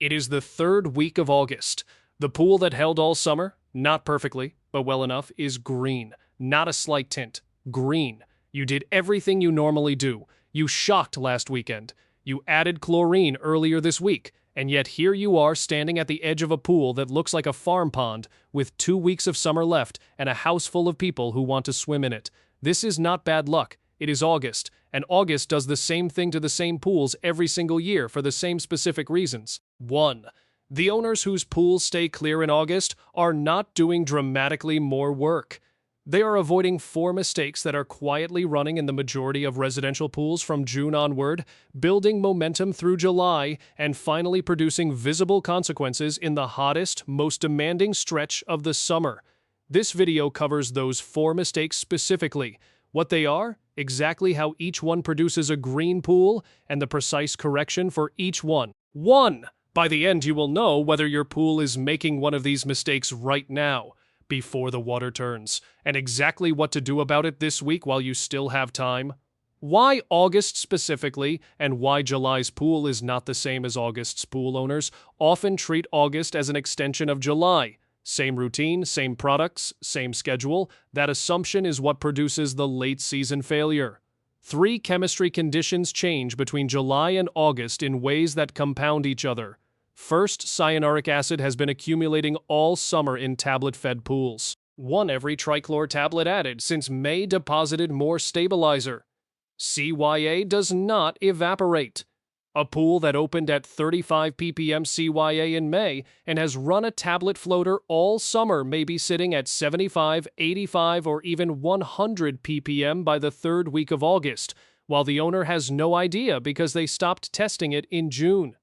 It is the third week of August. The pool that held all summer, not perfectly, but well enough, is green. Not a slight tint. Green. You did everything you normally do. You shocked last weekend. You added chlorine earlier this week, and yet here you are standing at the edge of a pool that looks like a farm pond with 2 weeks of summer left and a house full of people who want to swim in it. This is not bad luck. It is August, and August does the same thing to the same pools every single year for the same specific reasons. 1. The owners whose pools stay clear in August are not doing dramatically more work. They are avoiding 4 mistakes that are quietly running in the majority of residential pools from June onward, building momentum through July, and finally producing visible consequences in the hottest, most demanding stretch of the summer. This video covers those 4 mistakes specifically, what they are, exactly how each one produces a green pool, and the precise correction for each one. 1. By the end, you will know whether your pool is making one of these mistakes right now, before the water turns, and exactly what to do about it this week while you still have time. Why August specifically, and why July's pool is not the same as August's pool owners often treat August as an extension of July. Same routine, same products, same schedule. That assumption is what produces the late season failure. 3 chemistry conditions change between July and August in ways that compound each other. First, cyanuric acid has been accumulating all summer in tablet-fed pools. 1 every trichlor tablet added since May deposited more stabilizer. CYA does not evaporate. A pool that opened at 35 ppm CYA in May and has run a tablet floater all summer may be sitting at 75, 85, or even 100 ppm by the 3rd week of August, while the owner has no idea because they stopped testing it in June.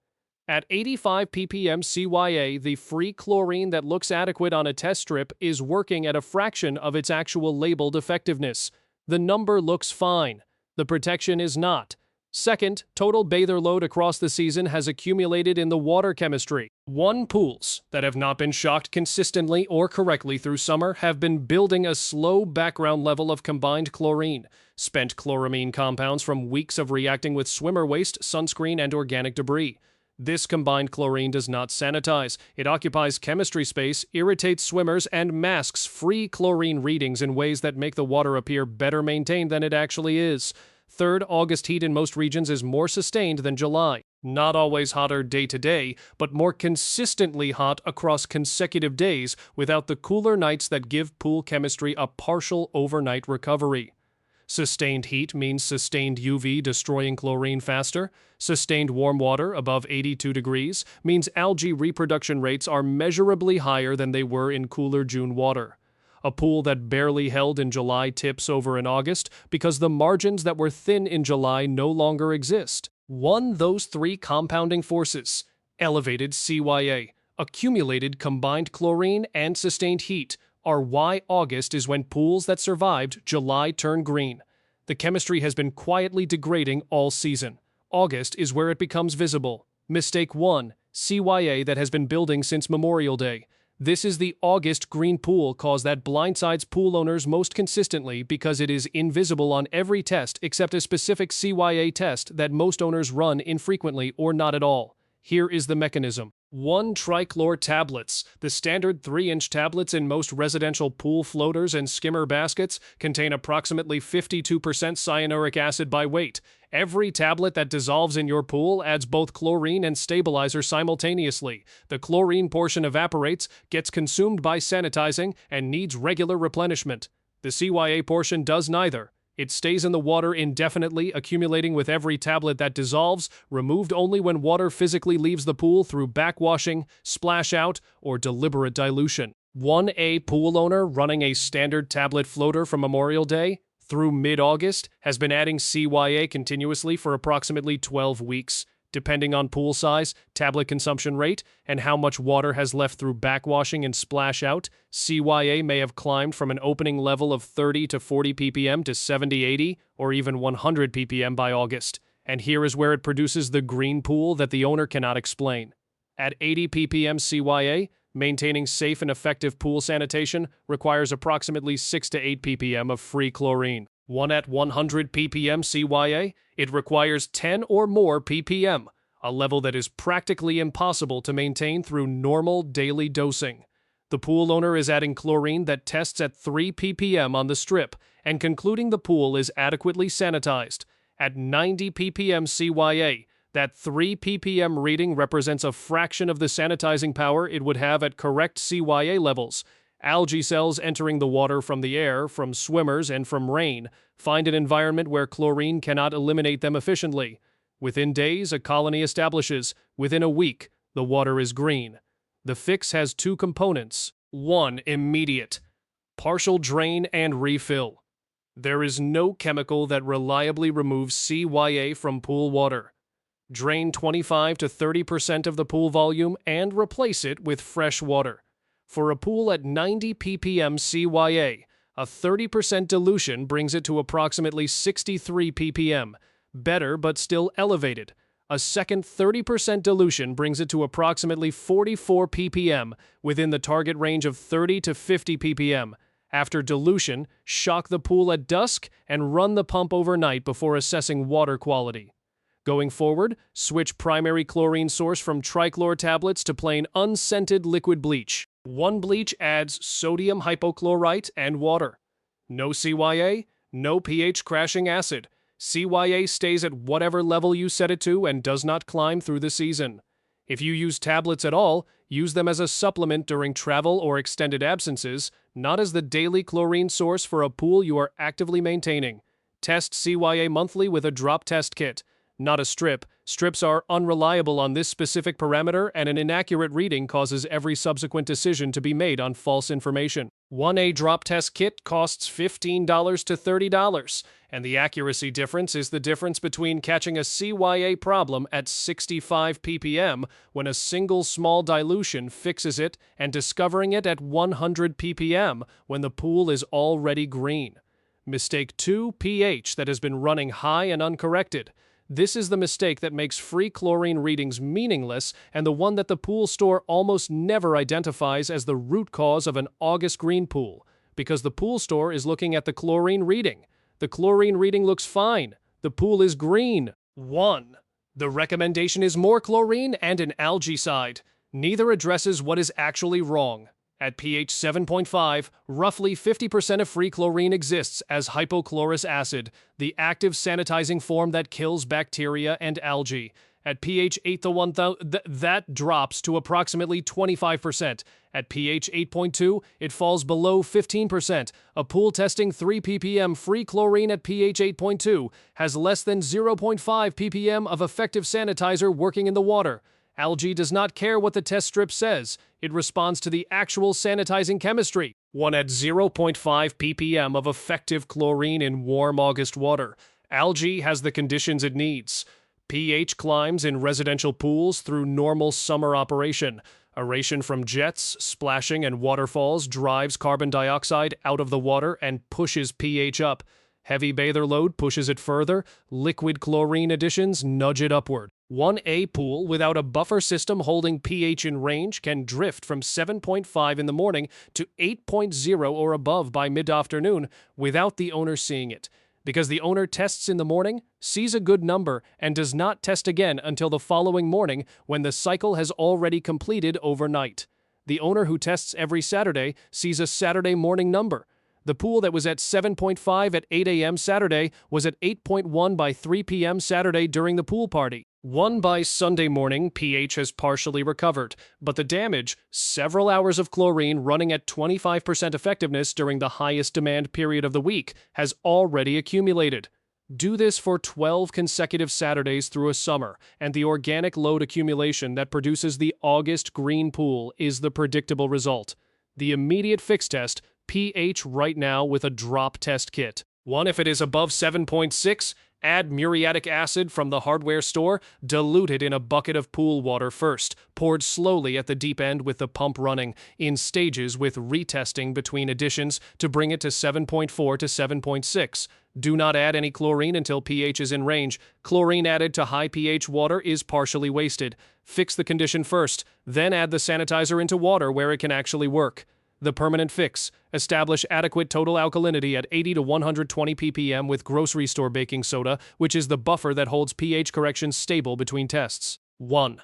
At 85 ppm CYA, the free chlorine that looks adequate on a test strip is working at a fraction of its actual labeled effectiveness. The number looks fine. The protection is not. Second, total bather load across the season has accumulated in the water chemistry. 1 pools that have not been shocked consistently or correctly through summer have been building a slow background level of combined chlorine, spent chloramine compounds from weeks of reacting with swimmer waste, sunscreen, and organic debris. This combined chlorine does not sanitize. It occupies chemistry space, irritates swimmers, and masks free chlorine readings in ways that make the water appear better maintained than it actually is. Third, August heat in most regions is more sustained than July. Not always hotter day to day, but more consistently hot across consecutive days without the cooler nights that give pool chemistry a partial overnight recovery. Sustained heat means sustained UV destroying chlorine faster. Sustained warm water above 82 degrees means algae reproduction rates are measurably higher than they were in cooler June water. A pool that barely held in July tips over in August because the margins that were thin in July no longer exist. Those 3 compounding forces: elevated CYA, accumulated combined chlorine, and sustained heat are why August is when pools that survived July turn green. The chemistry has been quietly degrading all season. August is where it becomes visible. Mistake 1, CYA that has been building since Memorial Day. This is the August green pool cause that blindsides pool owners most consistently because it is invisible on every test except a specific CYA test that most owners run infrequently or not at all. Here is the mechanism. 1 trichlor tablets. The standard 3-inch tablets in most residential pool floaters and skimmer baskets contain approximately 52% cyanuric acid by weight. Every tablet that dissolves in your pool adds both chlorine and stabilizer simultaneously. The chlorine portion evaporates, gets consumed by sanitizing, and needs regular replenishment. The CYA portion does neither. It stays in the water indefinitely, accumulating with every tablet that dissolves, removed only when water physically leaves the pool through backwashing, splash out, or deliberate dilution. 1A pool owner running a standard tablet floater from Memorial Day through mid-August has been adding CYA continuously for approximately 12 weeks. Depending on pool size, tablet consumption rate, and how much water has left through backwashing and splash out, CYA may have climbed from an opening level of 30 to 40 ppm to 70, 80, or even 100 ppm by August. And here is where it produces the green pool that the owner cannot explain. At 80 ppm CYA, maintaining safe and effective pool sanitation requires approximately 6 to 8 ppm of free chlorine. 1 at 100 ppm CYA, it requires 10 or more ppm. a level that is practically impossible to maintain through normal daily dosing. The pool owner is adding chlorine that tests at 3 ppm on the strip and concluding the pool is adequately sanitized. At 90 ppm CYA, that 3 ppm reading represents a fraction of the sanitizing power it would have at correct CYA levels. Algae cells entering the water from the air, from swimmers, and from rain find an environment where chlorine cannot eliminate them efficiently. Within days, a colony establishes. Within a week, the water is green. The fix has two components. 1. Immediate. Partial drain and refill. There is no chemical that reliably removes CYA from pool water. Drain 25 to 30% of the pool volume and replace it with fresh water. For a pool at 90 ppm CYA, a 30% dilution brings it to approximately 63 ppm. Better, but still elevated. A second 30% dilution brings it to approximately 44 ppm, within the target range of 30 to 50 ppm. After dilution, shock the pool at dusk and run the pump overnight before assessing water quality. Going forward, switch primary chlorine source from trichlor tablets to plain unscented liquid bleach. One bleach adds sodium hypochlorite and water. No CYA, no pH crashing acid. CYA stays at whatever level you set it to and does not climb through the season. If you use tablets at all, use them as a supplement during travel or extended absences, not as the daily chlorine source for a pool you are actively maintaining. Test CYA monthly with a drop test kit. Not a strip. Strips are unreliable on this specific parameter, and an inaccurate reading causes every subsequent decision to be made on false information. 1A drop test kit costs $15 to $30, and the accuracy difference is the difference between catching a CYA problem at 65 ppm when a single small dilution fixes it and discovering it at 100 ppm when the pool is already green. Mistake 2, pH that has been running high and uncorrected. This is the mistake that makes free chlorine readings meaningless and the one that the pool store almost never identifies as the root cause of an August green pool, because the pool store is looking at the chlorine reading. The chlorine reading looks fine. The pool is green. 1. The recommendation is more chlorine and an algaecide. Neither addresses what is actually wrong. At pH 7.5, roughly 50% of free chlorine exists as hypochlorous acid, the active sanitizing form that kills bacteria and algae. At pH 8 to 1000, that drops to approximately 25%. At pH 8.2, it falls below 15%. A pool testing 3 ppm free chlorine at pH 8.2 has less than 0.5 ppm of effective sanitizer working in the water. Algae does not care what the test strip says. It responds to the actual sanitizing chemistry. 1 at 0.5 ppm of effective chlorine in warm August water. Algae has the conditions it needs. pH climbs in residential pools through normal summer operation. Aeration from jets, splashing, and waterfalls drives carbon dioxide out of the water and pushes pH up. Heavy bather load pushes it further. Liquid chlorine additions nudge it upward. 1A pool without a buffer system holding pH in range can drift from 7.5 in the morning to 8.0 or above by mid-afternoon without the owner seeing it. Because the owner tests in the morning, sees a good number, and does not test again until the following morning when the cycle has already completed overnight. The owner who tests every Saturday sees a Saturday morning number. The pool that was at 7.5 at 8 a.m. Saturday was at 8.1 by 3 p.m. Saturday during the pool party. 1 by Sunday morning, pH has partially recovered, but the damage, several hours of chlorine running at 25% effectiveness during the highest demand period of the week, has already accumulated. Do this for 12 consecutive Saturdays through a summer, and the organic load accumulation that produces the August green pool is the predictable result. The immediate fix test, pH right now with a drop test kit. 1. If it is above 7.6, add muriatic acid from the hardware store, diluted in a bucket of pool water first, poured slowly at the deep end with the pump running, in stages with retesting between additions to bring it to 7.4 to 7.6. Do not add any chlorine until pH is in range. Chlorine added to high pH water is partially wasted. Fix the condition first, then add the sanitizer into water where it can actually work. The permanent fix. Establish adequate total alkalinity at 80 to 120 ppm with grocery store baking soda, which is the buffer that holds pH corrections stable between tests. 1.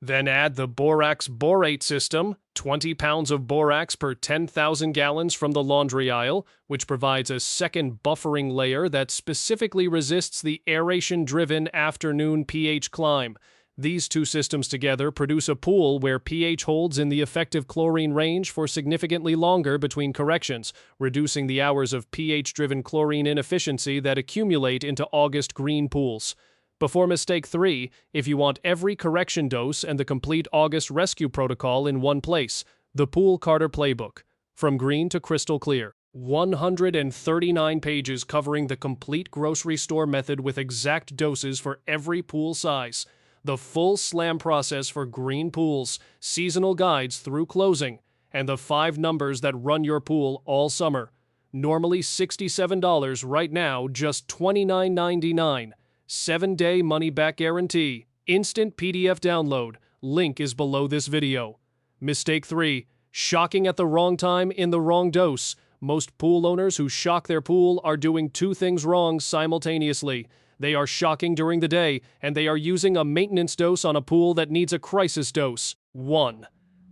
Then add the borax borate system, 20 pounds of borax per 10,000 gallons from the laundry aisle, which provides a second buffering layer that specifically resists the aeration-driven afternoon pH climb. These two systems together produce a pool where pH holds in the effective chlorine range for significantly longer between corrections, reducing the hours of pH-driven chlorine inefficiency that accumulate into August green pools. Before mistake 3, if you want every correction dose and the complete August rescue protocol in one place, the Pool Carter Playbook. From green to crystal clear. 139 pages covering the complete grocery store method with exact doses for every pool size. The full SLAM process for green pools, seasonal guides through closing, and the 5 numbers that run your pool all summer. Normally $67, right now just $29.99. 7-day money-back guarantee. Instant PDF download. Link is below this video. Mistake 3. Shocking at the wrong time in the wrong dose. Most pool owners who shock their pool are doing 2 things wrong simultaneously. They are shocking during the day, and they are using a maintenance dose on a pool that needs a crisis dose. 1.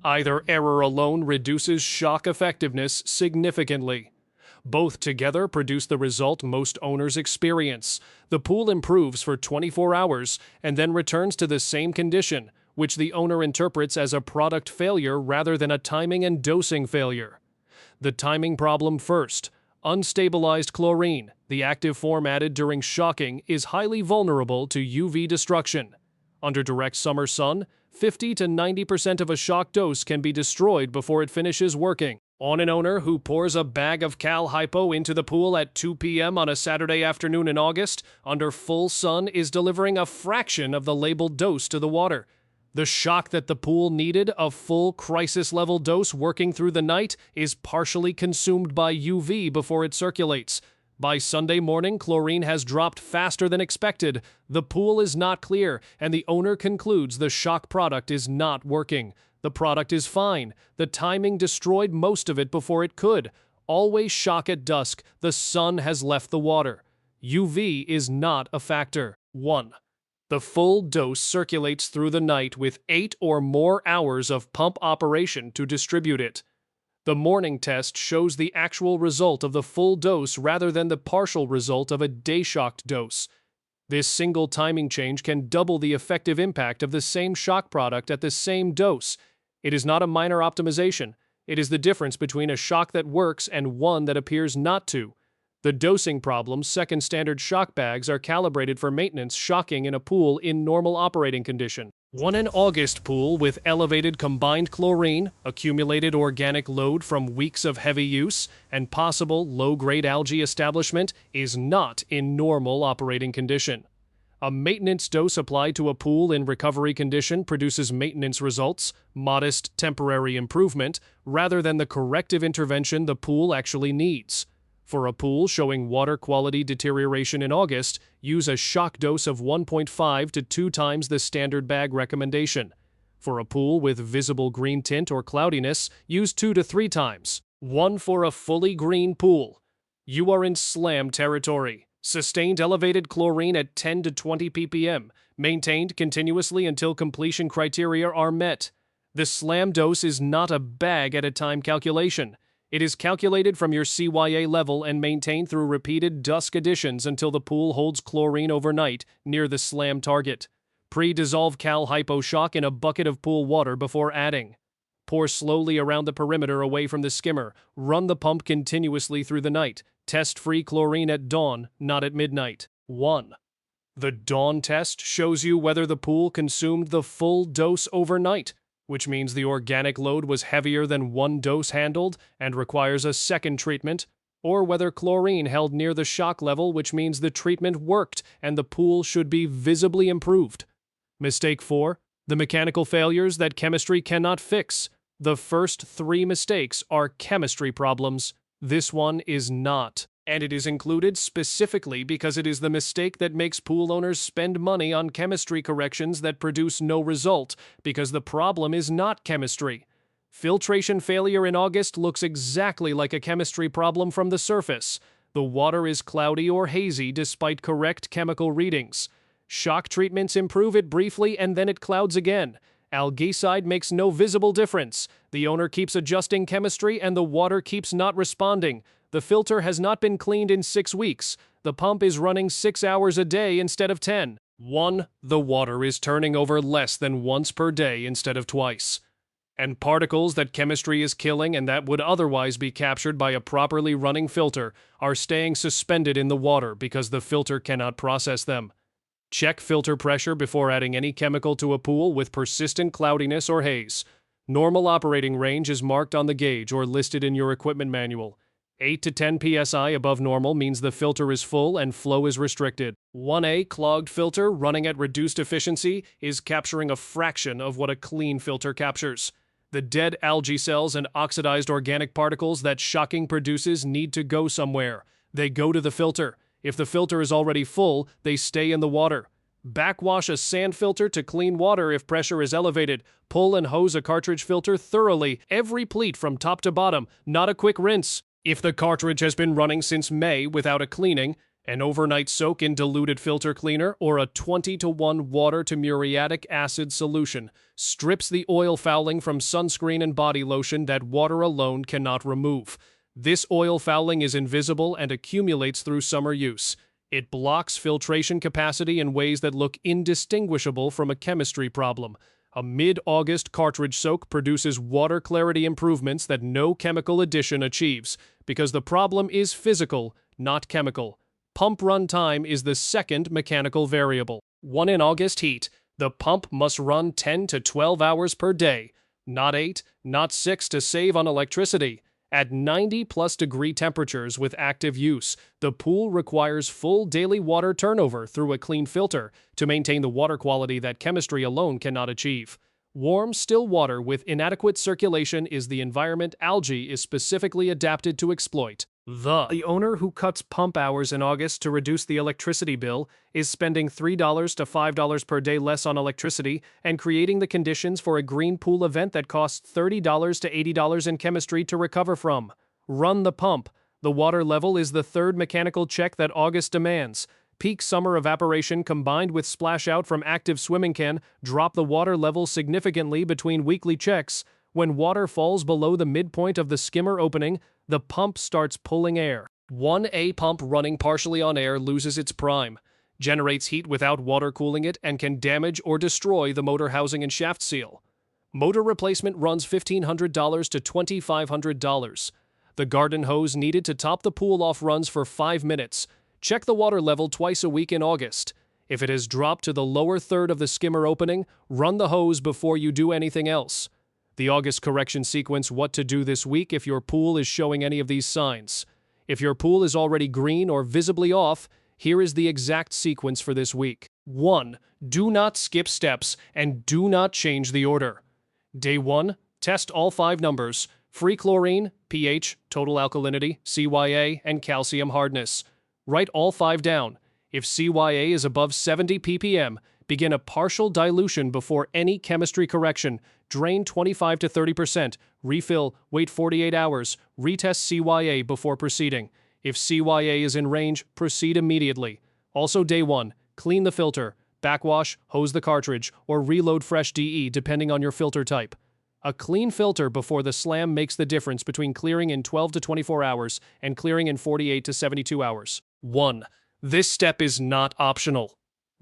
Either error alone reduces shock effectiveness significantly. Both together produce the result most owners experience. The pool improves for 24 hours and then returns to the same condition, which the owner interprets as a product failure rather than a timing and dosing failure. The timing problem first. Unstabilized chlorine, the active form added during shocking, is highly vulnerable to UV destruction. Under direct summer sun, 50 to 90% of a shock dose can be destroyed before it finishes working. On an owner who pours a bag of Cal Hypo into the pool at 2 p.m. on a Saturday afternoon in August, under full sun, is delivering a fraction of the labeled dose to the water. The shock that the pool needed, a full crisis-level dose working through the night, is partially consumed by UV before it circulates. By Sunday morning, chlorine has dropped faster than expected. The pool is not clear, and the owner concludes the shock product is not working. The product is fine. The timing destroyed most of it before it could. Always shock at dusk. The sun has left the water. UV is not a factor. 1. The full dose circulates through the night with 8 or more hours of pump operation to distribute it. The morning test shows the actual result of the full dose rather than the partial result of a day-shocked dose. This single timing change can double the effective impact of the same shock product at the same dose. It is not a minor optimization. It is the difference between a shock that works and one that appears not to. The dosing problem's second standard shock bags are calibrated for maintenance shocking in a pool in normal operating condition. An August pool with elevated combined chlorine, accumulated organic load from weeks of heavy use, and possible low-grade algae establishment is not in normal operating condition. A maintenance dose applied to a pool in recovery condition produces maintenance results, modest temporary improvement, rather than the corrective intervention the pool actually needs. For a pool showing water quality deterioration in August, use a shock dose of 1.5 to 2 times the standard bag recommendation. For a pool with visible green tint or cloudiness, use 2 to 3 times. 1 for a fully green pool. You are in SLAM territory. Sustained elevated chlorine at 10 to 20 ppm, maintained continuously until completion criteria are met. The SLAM dose is not a bag-at-a-time calculation. It is calculated from your CYA level and maintained through repeated dusk additions until the pool holds chlorine overnight near the SLAM target. Pre-dissolve Cal Hypo shock in a bucket of pool water before adding. Pour slowly around the perimeter away from the skimmer. Run the pump continuously through the night. Test free chlorine at dawn, not at midnight. 1. The dawn test shows you whether the pool consumed the full dose overnight, which means the organic load was heavier than 1 dose handled and requires a second treatment, or whether chlorine held near the shock level, which means the treatment worked and the pool should be visibly improved. Mistake 4. The mechanical failures that chemistry cannot fix. The first 3 mistakes are chemistry problems. This one is not. And it is included specifically because it is the mistake that makes pool owners spend money on chemistry corrections that produce no result, because the problem is not chemistry. Filtration failure in August looks exactly like a chemistry problem from the surface. The water is cloudy or hazy despite correct chemical readings. Shock treatments improve it briefly and then it clouds again. Algaecide makes no visible difference. The owner keeps adjusting chemistry and the water keeps not responding. The filter has not been cleaned in 6 weeks. The pump is running 6 hours a day instead of 10. 1. The water is turning over less than once per day instead of twice. And particles that chemistry is killing and that would otherwise be captured by a properly running filter are staying suspended in the water because the filter cannot process them. Check filter pressure before adding any chemical to a pool with persistent cloudiness or haze. Normal operating range is marked on the gauge or listed in your equipment manual. 8 to 10 psi above normal means the filter is full and flow is restricted. 1A clogged filter running at reduced efficiency is capturing a fraction of what a clean filter captures. The dead algae cells and oxidized organic particles that shocking produces need to go somewhere. They go to the filter. If the filter is already full, they stay in the water. Backwash a sand filter to clean water if pressure is elevated. Pull and hose a cartridge filter thoroughly, every pleat from top to bottom, not a quick rinse. If the cartridge has been running since May without a cleaning, an overnight soak in diluted filter cleaner or a 20-to-1 water to muriatic acid solution strips the oil fouling from sunscreen and body lotion that water alone cannot remove. This oil fouling is invisible and accumulates through summer use. It blocks filtration capacity in ways that look indistinguishable from a chemistry problem. A mid-August cartridge soak produces water clarity improvements that no chemical addition achieves, because the problem is physical, not chemical. Pump run time is the second mechanical variable. 1 in August heat, the pump must run 10 to 12 hours per day, not 8, not 6 to save on electricity. At 90+ degree temperatures with active use, the pool requires full daily water turnover through a clean filter to maintain the water quality that chemistry alone cannot achieve. Warm, still water with inadequate circulation is the environment algae is specifically adapted to exploit. The owner who cuts pump hours in August to reduce the electricity bill is spending $3 to $5 per day less on electricity and creating the conditions for a green pool event that costs $30 to $80 in chemistry to recover from. Run the pump. The water level is the third mechanical check that August demands. Peak summer evaporation combined with splash out from active swimming can drop the water level significantly between weekly checks. When water falls below the midpoint of the skimmer opening, the pump starts pulling air. 1A pump running partially on air loses its prime, generates heat without water cooling it, and can damage or destroy the motor housing and shaft seal. Motor replacement runs $1,500 to $2,500. The garden hose needed to top the pool off runs for 5 minutes. Check the water level twice a week in August. If it has dropped to the lower third of the skimmer opening, run the hose before you do anything else. The August correction sequence: what to do this week if your pool is showing any of these signs. If your pool is already green or visibly off, here is the exact sequence for this week. 1. Do not skip steps and do not change the order. Day 1. Test all 5 numbers: free chlorine, pH, total alkalinity, CYA, and calcium hardness. Write all 5 down. If CYA is above 70 ppm, begin a partial dilution before any chemistry correction. Drain 25 to 30%. Refill, wait 48 hours. Retest CYA before proceeding. If CYA is in range, proceed immediately. Also day 1, clean the filter, backwash, hose the cartridge, or reload fresh DE depending on your filter type. A clean filter before the slam makes the difference between clearing in 12 to 24 hours and clearing in 48 to 72 hours. 1. This step is not optional.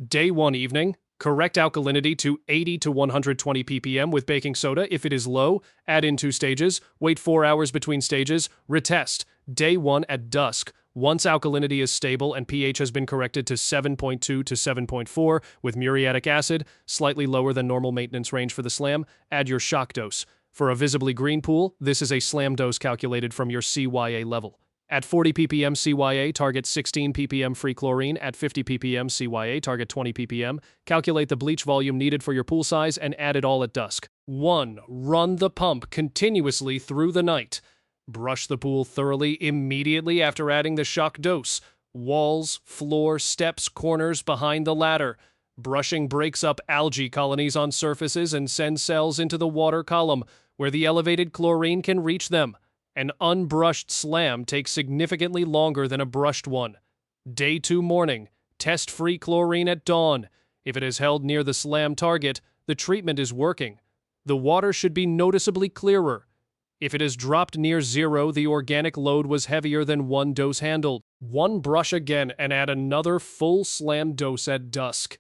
Day 1 evening, correct alkalinity to 80 to 120 ppm with baking soda. If it is low, add in 2 stages, wait 4 hours between stages, retest. Day 1 at dusk. Once alkalinity is stable and pH has been corrected to 7.2 to 7.4 with muriatic acid, slightly lower than normal maintenance range for the slam, add your shock dose. For a visibly green pool, this is a slam dose calculated from your CYA level. At 40 ppm CYA, target 16 ppm free chlorine. At 50 ppm CYA, target 20 ppm. Calculate the bleach volume needed for your pool size and add it all at dusk. 1. Run the pump continuously through the night. Brush the pool thoroughly immediately after adding the shock dose. Walls, floor, steps, corners, behind the ladder. Brushing breaks up algae colonies on surfaces and sends cells into the water column, where the elevated chlorine can reach them. An unbrushed slam takes significantly longer than a brushed one. Day 2 morning. Test free chlorine at dawn. If it is held near the slam target, the treatment is working. The water should be noticeably clearer. If it is dropped near zero, the organic load was heavier than one dose handled. One brush again and add another full slam dose at dusk.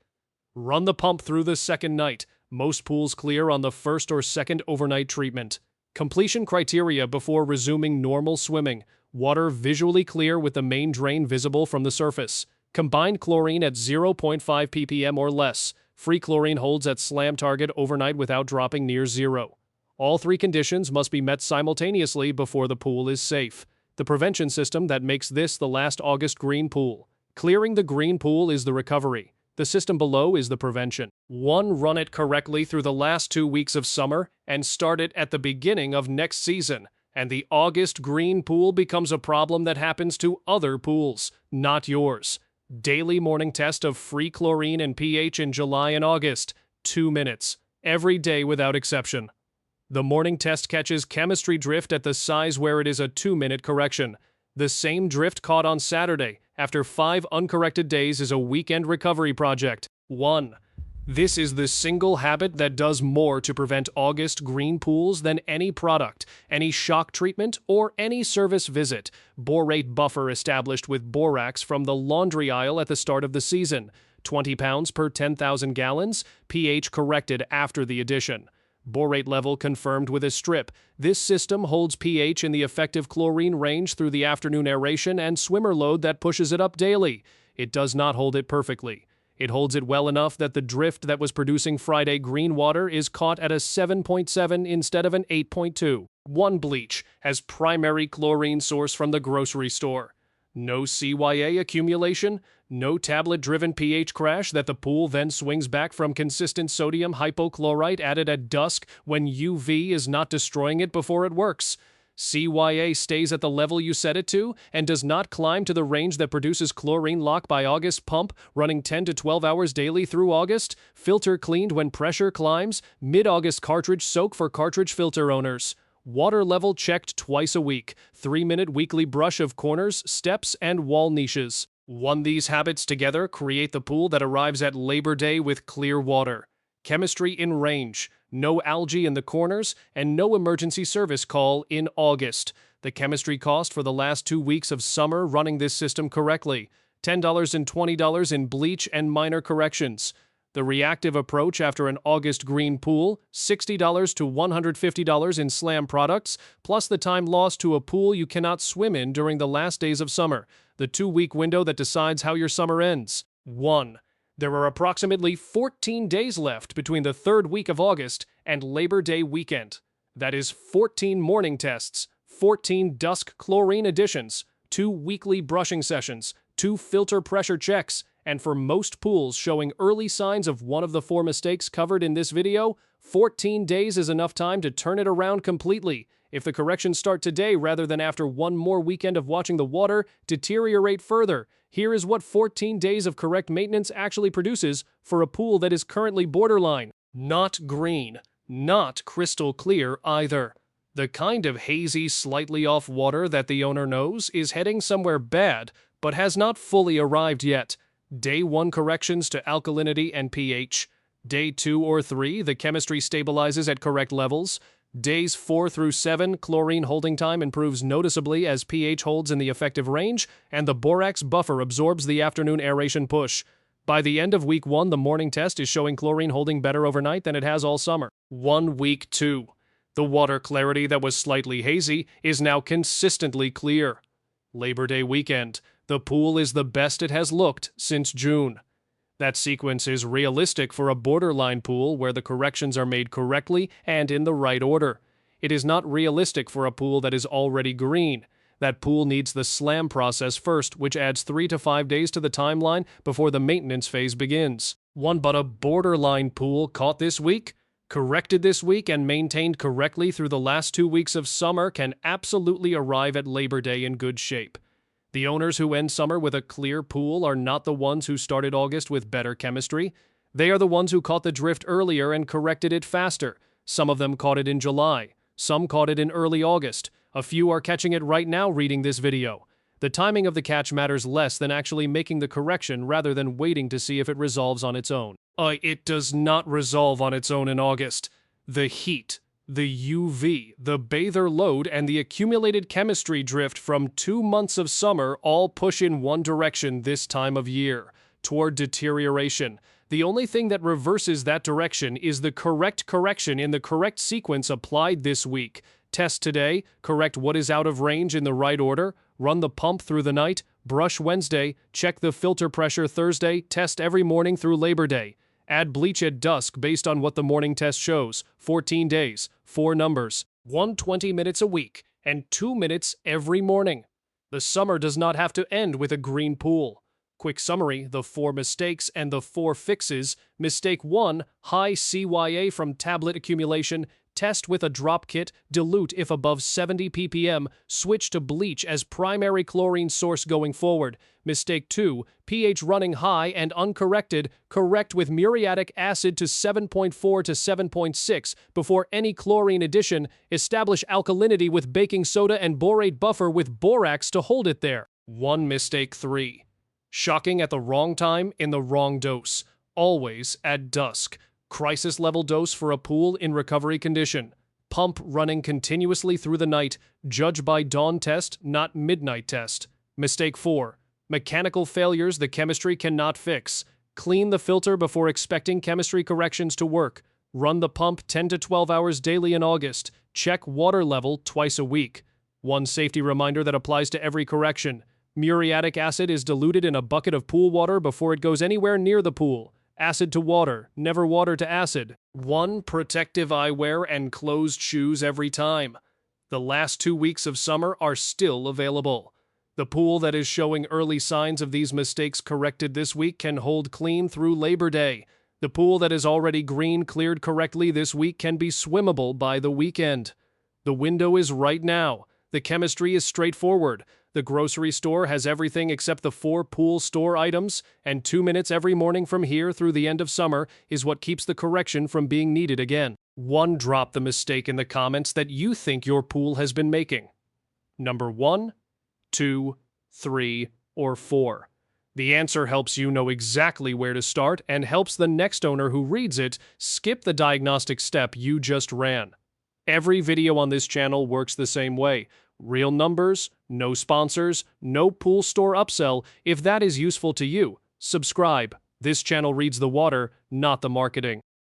Run the pump through the second night. Most pools clear on the first or second overnight treatment. Completion criteria before resuming normal swimming. Water visually clear with the main drain visible from the surface. Combined chlorine at 0.5 ppm or less. Free chlorine holds at slam target overnight without dropping near zero. All three conditions must be met simultaneously before the pool is safe. The prevention system that makes this the last August green pool. Clearing the green pool is the recovery. The system below is the prevention. 1. Run it correctly through the last 2 weeks of summer and start it at the beginning of next season, and the August green pool becomes a problem that happens to other pools, not yours. Daily morning test of free chlorine and pH in July and August, 2 minutes, every day without exception. The morning test catches chemistry drift at the size where it is a 2-minute correction. The same drift caught on Saturday, after 5 uncorrected days, is a weekend recovery project. 1. This is the single habit that does more to prevent August green pools than any product, any shock treatment, or any service visit. Borate buffer established with borax from the laundry aisle at the start of the season. 20 pounds per 10,000 gallons, pH corrected after the addition. Borate level confirmed with a strip. This system holds pH in the effective chlorine range through the afternoon aeration and swimmer load that pushes it up daily. It does not hold it perfectly. It holds it well enough that the drift that was producing Friday green water is caught at a 7.7 instead of an 8.2. 1 bleach as primary chlorine source from the grocery store. No CYA accumulation, no tablet-driven pH crash that the pool then swings back from consistent sodium hypochlorite added at dusk when UV is not destroying it before it works. CYA stays at the level you set it to and does not climb to the range that produces chlorine lock by August pump, running 10 to 12 hours daily through August. Filter cleaned when pressure climbs. Mid-August cartridge soak for cartridge filter owners. Water level checked twice a week. 3-minute weekly brush of corners, steps, and wall niches. 1. These habits together create the pool that arrives at Labor Day with clear water. Chemistry in range. No algae in the corners, and no emergency service call in August. The chemistry cost for the last 2 weeks of summer running this system correctly. $10 and $20 in bleach and minor corrections. The reactive approach after an August green pool, $60 to $150 in slam products, plus the time lost to a pool you cannot swim in during the last days of summer, the 2-week window that decides how your summer ends. 1. There are approximately 14 days left between the 3rd week of August and Labor Day weekend. That is 14 morning tests, 14 dusk chlorine additions, 2 weekly brushing sessions, 2 filter pressure checks, and for most pools showing early signs of one of the 4 mistakes covered in this video, 14 days is enough time to turn it around completely. If the corrections start today rather than after one more weekend of watching the water deteriorate further, here is what 14 days of correct maintenance actually produces for a pool that is currently borderline. Not green, not crystal clear either. The kind of hazy, slightly off water that the owner knows is heading somewhere bad, but has not fully arrived yet. Day 1 corrections to alkalinity and pH. Day 2 or 3, the chemistry stabilizes at correct levels. Days 4 through 7, chlorine holding time improves noticeably as pH holds in the effective range, and the borax buffer absorbs the afternoon aeration push. By the end of week 1, the morning test is showing chlorine holding better overnight than it has all summer. 1 week 2. The water clarity that was slightly hazy is now consistently clear. Labor Day weekend. The pool is the best it has looked since June. That sequence is realistic for a borderline pool where the corrections are made correctly and in the right order. It is not realistic for a pool that is already green. That pool needs the slam process first, which adds 3 to 5 days to the timeline before the maintenance phase begins. But a borderline pool caught this week, corrected this week, and maintained correctly through the last 2 weeks of summer can absolutely arrive at Labor Day in good shape. The owners who end summer with a clear pool are not the ones who started August with better chemistry. They are the ones who caught the drift earlier and corrected it faster. Some of them caught it in July. Some caught it in early August. A few are catching it right now reading this video. The timing of the catch matters less than actually making the correction rather than waiting to see if it resolves on its own. It does not resolve on its own in August. The heat, the UV, the bather load, and the accumulated chemistry drift from 2 months of summer all push in one direction this time of year, toward deterioration. The only thing that reverses that direction is the correct correction in the correct sequence applied this week. Test today, correct what is out of range in the right order, run the pump through the night, brush Wednesday, check the filter pressure Thursday, test every morning through Labor Day. Add bleach at dusk based on what the morning test shows. 14 days, 4 numbers, 120 minutes a week, and 2 minutes every morning. The summer does not have to end with a green pool. Quick summary, the 4 mistakes and the 4 fixes. Mistake 1, high CYA from tablet accumulation. Test with a drop kit, dilute if above 70 ppm, switch to bleach as primary chlorine source going forward. Mistake 2, pH running high and uncorrected, correct with muriatic acid to 7.4 to 7.6 before any chlorine addition, establish alkalinity with baking soda and borate buffer with borax to hold it there. Mistake 3, shocking at the wrong time in the wrong dose, always at dusk. Crisis level dose for a pool in recovery condition. Pump running continuously through the night. Judge by dawn test, not midnight test. Mistake 4. Mechanical failures the chemistry cannot fix. Clean the filter before expecting chemistry corrections to work. Run the pump 10 to 12 hours daily in August. Check water level twice a week. One safety reminder that applies to every correction. Muriatic acid is diluted in a bucket of pool water before it goes anywhere near the pool. Acid to water, never water to acid. 1 protective eyewear and closed shoes every time. The last 2 weeks of summer are still available. The pool that is showing early signs of these mistakes corrected this week can hold clean through Labor Day. The pool that is already green cleared correctly this week can be swimmable by the weekend. The window is right now. The chemistry is straightforward. The grocery store has everything except the 4 pool store items, and 2 minutes every morning from here through the end of summer is what keeps the correction from being needed again. Drop the mistake in the comments that you think your pool has been making. Number 1, 2, 3, or 4. The answer helps you know exactly where to start and helps the next owner who reads it skip the diagnostic step you just ran. Every video on this channel works the same way. Real numbers, no sponsors, no pool store upsell. If that is useful to you, subscribe. This channel reads the water, not the marketing.